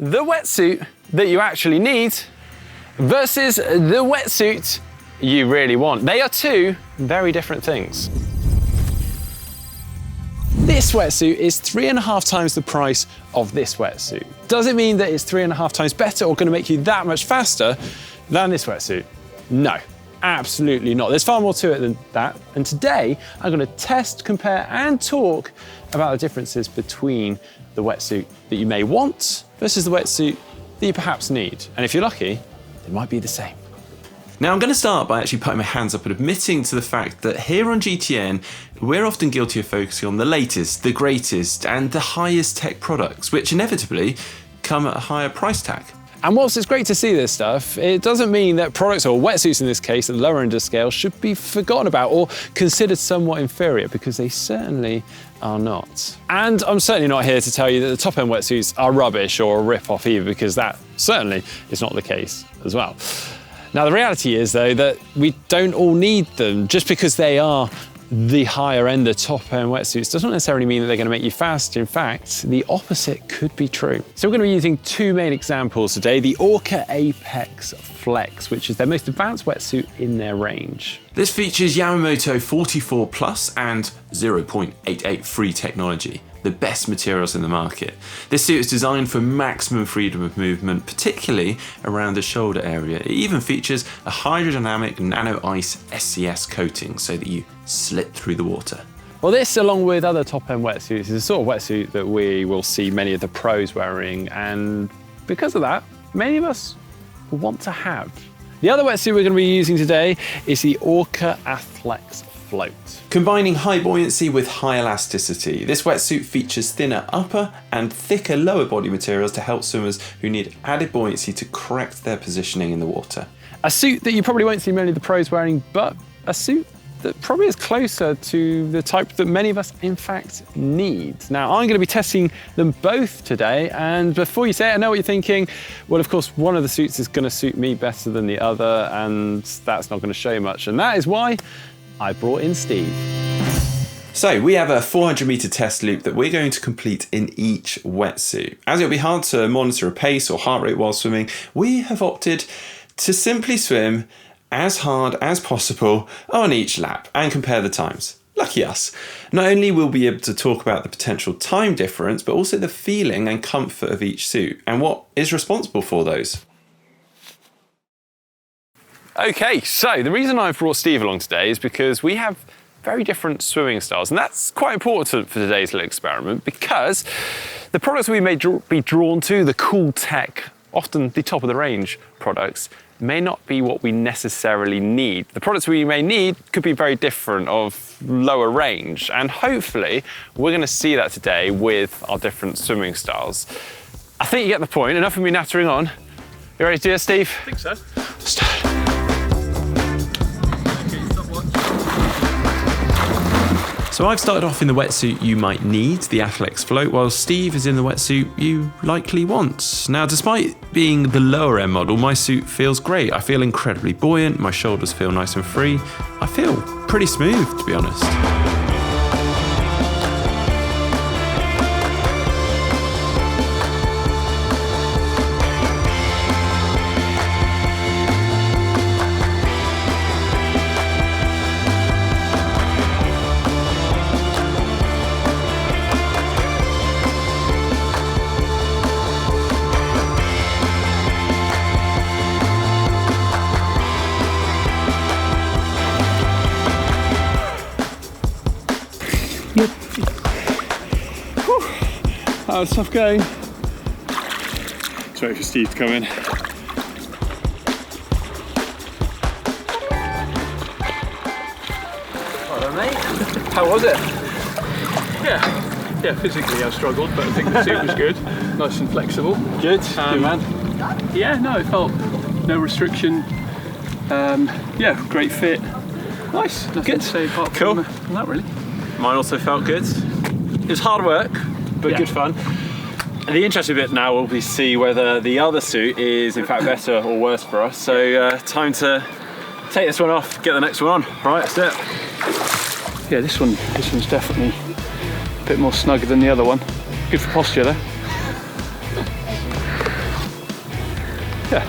The wetsuit that you actually need versus the wetsuit you really want. They are two very different things. This wetsuit is 3.5 times the price of this wetsuit. Does it mean that it's 3.5 times better or going to make you that much faster than this wetsuit? No, absolutely not. There's far more to it than that. And today I'm going to test, compare and talk about the differences between the wetsuit that you may want versus the wetsuit that you perhaps need. And if you're lucky, they might be the same. Now I'm going to start by actually putting my hands up and admitting to the fact that here on GTN, we're often guilty of focusing on the latest, the greatest, and the highest tech products, which inevitably come at a higher price tag. And whilst it's great to see this stuff, it doesn't mean that products, or wetsuits in this case, at the lower end of the scale, should be forgotten about or considered somewhat inferior, because they certainly are not. And I'm certainly not here to tell you that the top-end wetsuits are rubbish or a rip-off either, because that certainly is not the case as well. Now, the reality is, though, that we don't all need them. Just because they are the higher end, the top end wetsuits, doesn't necessarily mean that they're going to make you faster. In fact, the opposite could be true. So we're going to be using two main examples today. The Orca Apex Flex, which is their most advanced wetsuit in their range. This features Yamamoto 44 Plus and 0.88 free technology, the best materials in the market. This suit is designed for maximum freedom of movement, particularly around the shoulder area. It even features a hydrodynamic nano ice SCS coating so that you slip through the water. Well, this, along with other top-end wetsuits, is a sort of wetsuit that we will see many of the pros wearing, and because of that, many of us will want to have. The other wetsuit we're going to be using today is the Orca Athlex Float. Combining high buoyancy with high elasticity, this wetsuit features thinner upper and thicker lower body materials to help swimmers who need added buoyancy to correct their positioning in the water. A suit that you probably won't see many of the pros wearing, but a suit that probably is closer to the type that many of us in fact need. Now, I'm going to be testing them both today, and before you say it, I know what you're thinking. Well, of course, one of the suits is going to suit me better than the other, and that's not going to show much, and that is why I brought in Steve. So we have a 400-meter test loop that we're going to complete in each wetsuit. As it'll be hard to monitor a pace or heart rate while swimming, we have opted to simply swim as hard as possible on each lap and compare the times. Lucky us. Not only will we be able to talk about the potential time difference, but also the feeling and comfort of each suit and what is responsible for those. Okay, so the reason I've brought Steve along today is because we have very different swimming styles, and that's quite important for today's little experiment, because the products we may be drawn to, the cool tech, often the top of the range products, may not be what we necessarily need. The products we may need could be very different, of lower range, and hopefully we're going to see that today with our different swimming styles. I think you get the point. Enough of me nattering on. You ready to do this, Steve? I think so. So I've started off in the wetsuit you might need, the Athlex Float, while Steve is in the wetsuit you likely want. Now, despite being the lower end model, my suit feels great. I feel incredibly buoyant, my shoulders feel nice and free. I feel pretty smooth, to be honest. That was tough going. Just wait for Steve to come in. Hello, mate. How was it? Yeah, physically I struggled, but I think the suit was good. Nice and flexible. Good, good man. Yeah, no, it felt no restriction. Yeah, great fit. Nice, nothing Good. to say apart Cool. from that really. Mine also felt good. It was hard work, but Yeah. good fun. And the interesting bit now will be see whether the other suit is in fact better or worse for us. So time to take this one off, get the next one on. All right, that's it. Yeah, this one's definitely a bit more snug than the other one. Good for posture though. Yeah.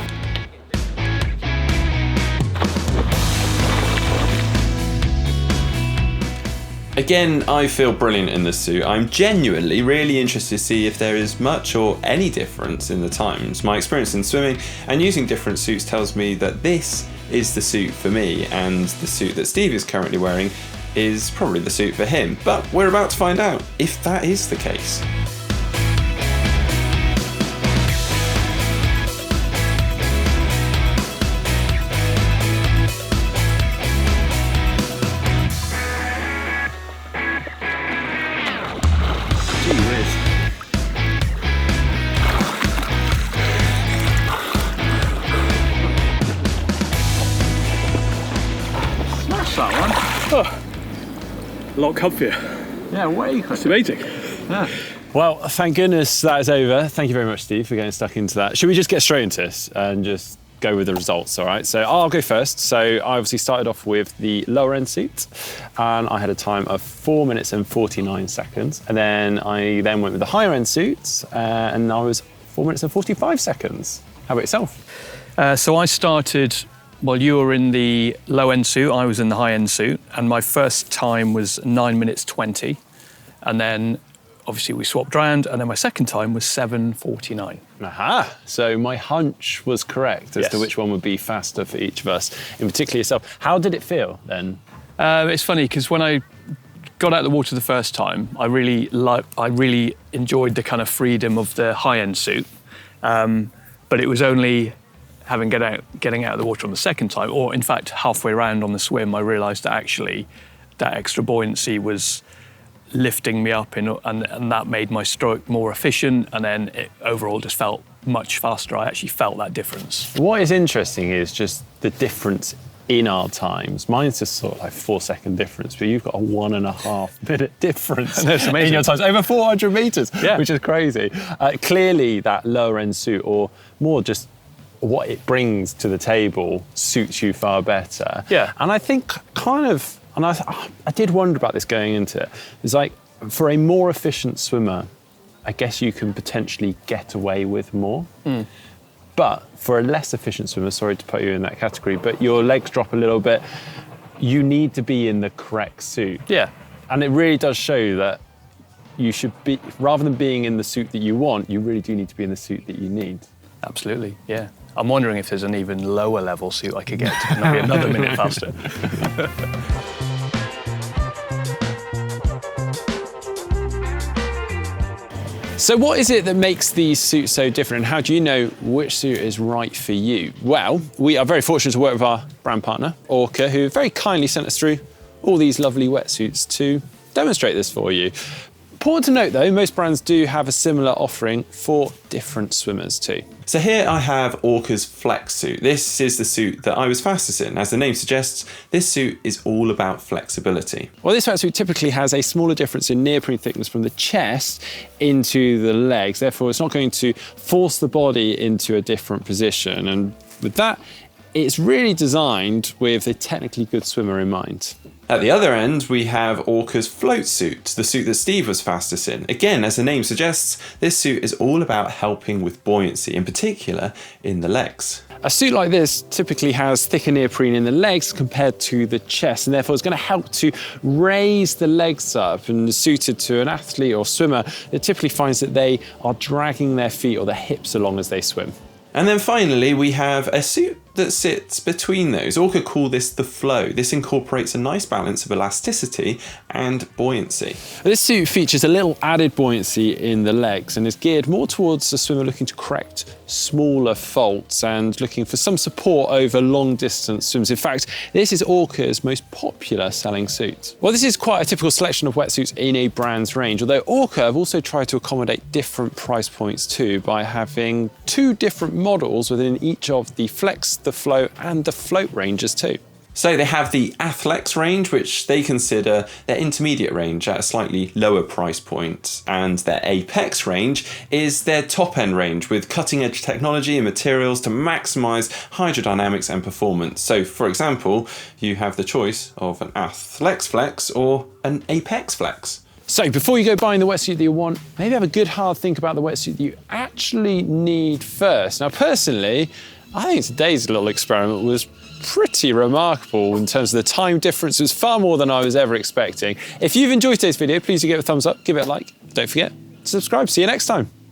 Again, I feel brilliant in this suit. I'm genuinely really interested to see if there is much or any difference in the times. My experience in swimming and using different suits tells me that this is the suit for me, and the suit that Steve is currently wearing is probably the suit for him. But we're about to find out if that is the case. A lot comfier. Yeah, way. That's amazing. Yeah. Well, thank goodness that is over. Thank you very much, Steve, for getting stuck into that. Should we just get straight into this and just go with the results, all right? So I'll go first. So I obviously started off with the lower end suit, and I had a time of 4 minutes and 49 seconds. And then I went with the higher end suit, and I was 4 minutes and 45 seconds. How about yourself? So I started, while you were in the low end suit, I was in the high end suit, and my first time was 9 minutes 20. And then obviously we swapped around, and then my second time was 7:49. Aha! So my hunch was correct as to which one would be faster for each of us, in particular yourself. How did it feel then? It's funny because when I got out of the water the first time, I really enjoyed the kind of freedom of the high end suit, but it was only getting out of the water on the second time, or in fact halfway around on the swim, I realised that actually that extra buoyancy was lifting me up, and that made my stroke more efficient, and then it overall just felt much faster. I actually felt that difference. What is interesting is just the difference in our times. Mine's just sort of like 4 second difference, but you've got a 1.5 minute difference That's amazing. in your times, over 400 metres, Yeah. which is crazy. Clearly that lower end suit, or more just what it brings to the table, suits you far better. Yeah. And I think I did wonder about this going into it. It's like, for a more efficient swimmer, I guess you can potentially get away with more. But for a less efficient swimmer, sorry to put you in that category, but your legs drop a little bit, you need to be in the correct suit. Yeah. And it really does show that you should be, rather than being in the suit that you want, you really do need to be in the suit that you need. Absolutely, yeah. I'm wondering if there's an even lower level suit I could get to be another minute faster. So what is it that makes these suits so different, and how do you know which suit is right for you? Well, we are very fortunate to work with our brand partner, Orca, who very kindly sent us through all these lovely wetsuits to demonstrate this for you. Important to note though, most brands do have a similar offering for different swimmers too. So here I have Orca's Flex suit. This is the suit that I was fastest in. As the name suggests, this suit is all about flexibility. Well, this wetsuit typically has a smaller difference in neoprene thickness from the chest into the legs. Therefore, it's not going to force the body into a different position. And with that, it's really designed with a technically good swimmer in mind. At the other end, we have Orca's Float suit, the suit that Steve was fastest in. Again, as the name suggests, this suit is all about helping with buoyancy, in particular in the legs. A suit like this typically has thicker neoprene in the legs compared to the chest, and therefore it's going to help to raise the legs up, and suited to an athlete or swimmer, it typically finds that they are dragging their feet or their hips along as they swim. And then finally, we have a suit that sits between those. Orca call this the flow. This incorporates a nice balance of elasticity and buoyancy. This suit features a little added buoyancy in the legs and is geared more towards a swimmer looking to correct smaller faults and looking for some support over long distance swims. In fact, this is Orca's most popular selling suit. Well, this is quite a typical selection of wetsuits in a brand's range, although Orca have also tried to accommodate different price points too by having 2 different models within each of the Flex, the Flow and the Float ranges too. So they have the Athlex range, which they consider their intermediate range at a slightly lower price point, and their Apex range is their top end range with cutting edge technology and materials to maximize hydrodynamics and performance. So for example, you have the choice of an Athlex Flex or an Apex Flex. So before you go buying the wetsuit that you want, maybe have a good hard think about the wetsuit that you actually need first. Now personally, I think today's little experiment was pretty remarkable in terms of the time difference. It was far more than I was ever expecting. If you've enjoyed today's video, please do give it a thumbs up, give it a like. Don't forget to subscribe. See you next time.